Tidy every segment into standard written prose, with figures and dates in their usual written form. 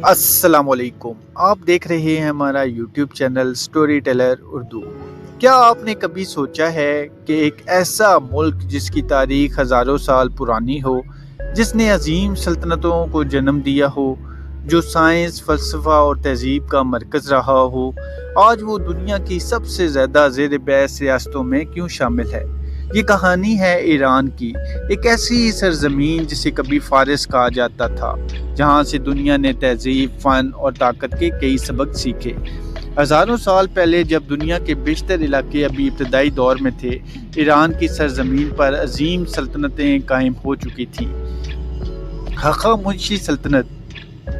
السلام علیکم، آپ دیکھ رہے ہیں ہمارا YouTube channel story teller Urdu. کیا آپ نے کبھی سوچا ہے کہ ایک ایسا ملک جس کی تاریخ ہزاروں سال پرانی ہو، جس نے عظیم سلطنتوں کو جنم دیا ہو، جو سائنس، فلسفہ اور تہذیب کا مرکز رہا ہو، آج وہ دنیا کی سب سے زیادہ زیر بحث ریاستوں میں کیوں شامل ہے؟ یہ کہانی ہے ایران کی، ایک ایسی سرزمین جسے کبھی فارس کہا جاتا تھا، جہاں سے دنیا نے تہذیب، فن اور طاقت کے کئی سبق سیکھے۔ ہزاروں سال پہلے جب دنیا کے بیشتر علاقے ابھی ابتدائی دور میں تھے، ایران کی سرزمین پر عظیم سلطنتیں قائم ہو چکی تھیں۔ ہخامنشی سلطنت،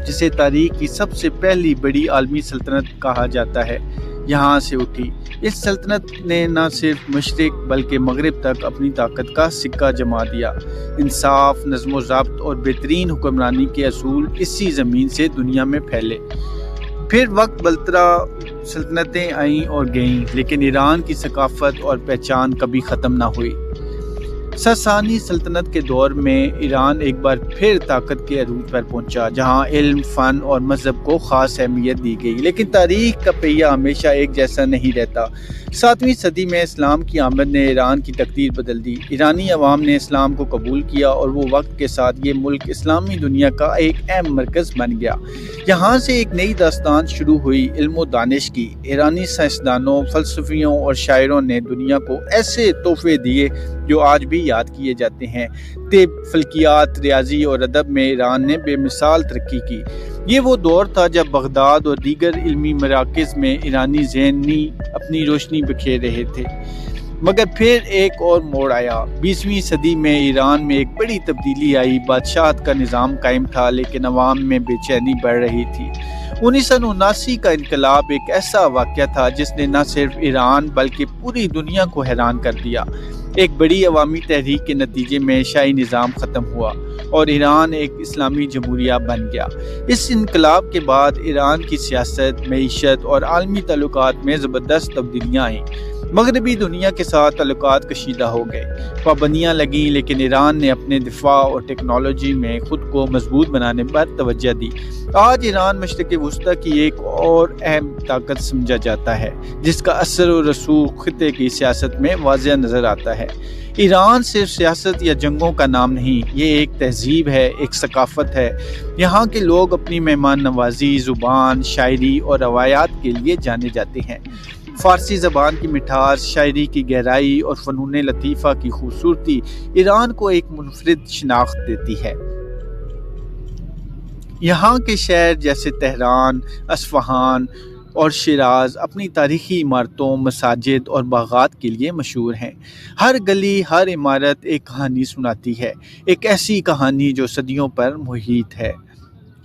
جسے تاریخ کی سب سے پہلی بڑی عالمی سلطنت کہا جاتا ہے، یہاں سے اٹھی۔ اس سلطنت نے نہ صرف مشرق بلکہ مغرب تک اپنی طاقت کا سکہ جما دیا۔ انصاف، نظم و ضبط اور بہترین حکمرانی کے اصول اسی زمین سے دنیا میں پھیلے۔ پھر وقت بدلتا، سلطنتیں آئیں اور گئیں، لیکن ایران کی ثقافت اور پہچان کبھی ختم نہ ہوئی۔ ساسانی سلطنت کے دور میں ایران ایک بار پھر طاقت کے عروج پر پہنچا، جہاں علم، فن اور مذہب کو خاص اہمیت دی گئی۔ لیکن تاریخ کا پہیہ ہمیشہ ایک جیسا نہیں رہتا۔ 7ویں صدی میں اسلام کی آمد نے ایران کی تقدیر بدل دی۔ ایرانی عوام نے اسلام کو قبول کیا اور وہ وقت کے ساتھ یہ ملک اسلامی دنیا کا ایک اہم مرکز بن گیا۔ یہاں سے ایک نئی داستان شروع ہوئی، علم و دانش کی۔ ایرانی سائنسدانوں، فلسفیوں اور شاعروں نے دنیا کو ایسے تحفے دیے جو آج بھی یاد کیے جاتے ہیں۔ طب، فلکیات، ریاضی اور ادب میں ایران نے بے مثال ترقی کی۔ یہ وہ دور تھا جب بغداد اور دیگر علمی مراکز میں ایرانی ذہنی اپنی روشنی بکھیر رہے تھے۔ مگر پھر ایک اور موڑ آیا۔ 20ویں صدی میں ایران میں ایک بڑی تبدیلی آئی۔ بادشاہت کا نظام قائم تھا، لیکن عوام میں بے چینی بڑھ رہی تھی۔ 1979 کا انقلاب ایک ایسا واقعہ تھا جس نے نہ صرف ایران بلکہ پوری دنیا کو حیران کر دیا۔ ایک بڑی عوامی تحریک کے نتیجے میں شاہی نظام ختم ہوا اور ایران ایک اسلامی جمہوریہ بن گیا۔ اس انقلاب کے بعد ایران کی سیاست، معیشت اور عالمی تعلقات میں زبردست تبدیلیاں آئیں۔ مغربی دنیا کے ساتھ تعلقات کشیدہ ہو گئے، پابندیاں لگیں، لیکن ایران نے اپنے دفاع اور ٹیکنالوجی میں خود کو مضبوط بنانے پر توجہ دی۔ آج ایران مشرق وسطیٰ کی ایک اور اہم طاقت سمجھا جاتا ہے، جس کا اثر و رسوخ خطے کی سیاست میں واضح نظر آتا ہے۔ ایران صرف سیاست یا جنگوں کا نام نہیں، یہ ایک تہذیب ہے، ایک ثقافت ہے۔ یہاں کے لوگ اپنی مہمان نوازی، زبان، شاعری اور روایات کے لیے جانے جاتے ہیں۔ فارسی زبان کی مٹھاس، شاعری کی گہرائی اور فنون لطیفہ کی خوبصورتی ایران کو ایک منفرد شناخت دیتی ہے۔ یہاں کے شہر جیسے تہران، اصفہان اور شیراز اپنی تاریخی عمارتوں، مساجد اور باغات کے لیے مشہور ہیں۔ ہر گلی، ہر عمارت ایک کہانی سناتی ہے، ایک ایسی کہانی جو صدیوں پر محیط ہے۔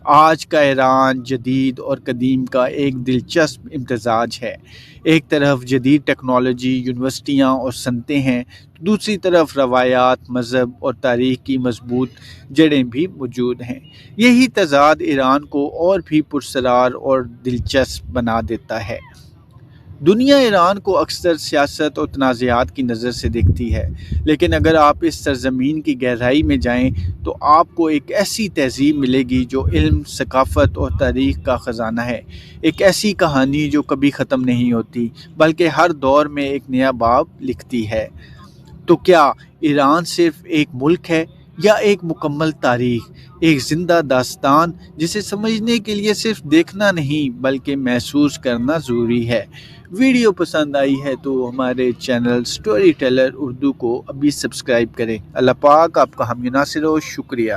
آج کا ایران جدید اور قدیم کا ایک دلچسپ امتزاج ہے۔ ایک طرف جدید ٹیکنالوجی، یونیورسٹیاں اور صنعتیں ہیں، دوسری طرف روایات، مذہب اور تاریخ کی مضبوط جڑیں بھی موجود ہیں۔ یہی تضاد ایران کو اور بھی پراسرار اور دلچسپ بنا دیتا ہے۔ دنیا ایران کو اکثر سیاست اور تنازعات کی نظر سے دیکھتی ہے، لیکن اگر آپ اس سرزمین کی گہرائی میں جائیں تو آپ کو ایک ایسی تہذیب ملے گی جو علم، ثقافت اور تاریخ کا خزانہ ہے۔ ایک ایسی کہانی جو کبھی ختم نہیں ہوتی، بلکہ ہر دور میں ایک نیا باب لکھتی ہے۔ تو کیا ایران صرف ایک ملک ہے یا ایک مکمل تاریخ، ایک زندہ داستان جسے سمجھنے کے لیے صرف دیکھنا نہیں بلکہ محسوس کرنا ضروری ہے؟ ویڈیو پسند آئی ہے تو ہمارے چینل سٹوری ٹیلر اردو کو ابھی سبسکرائب کریں۔ اللہ پاک آپ کا حامی ناصر ہو۔ شکریہ۔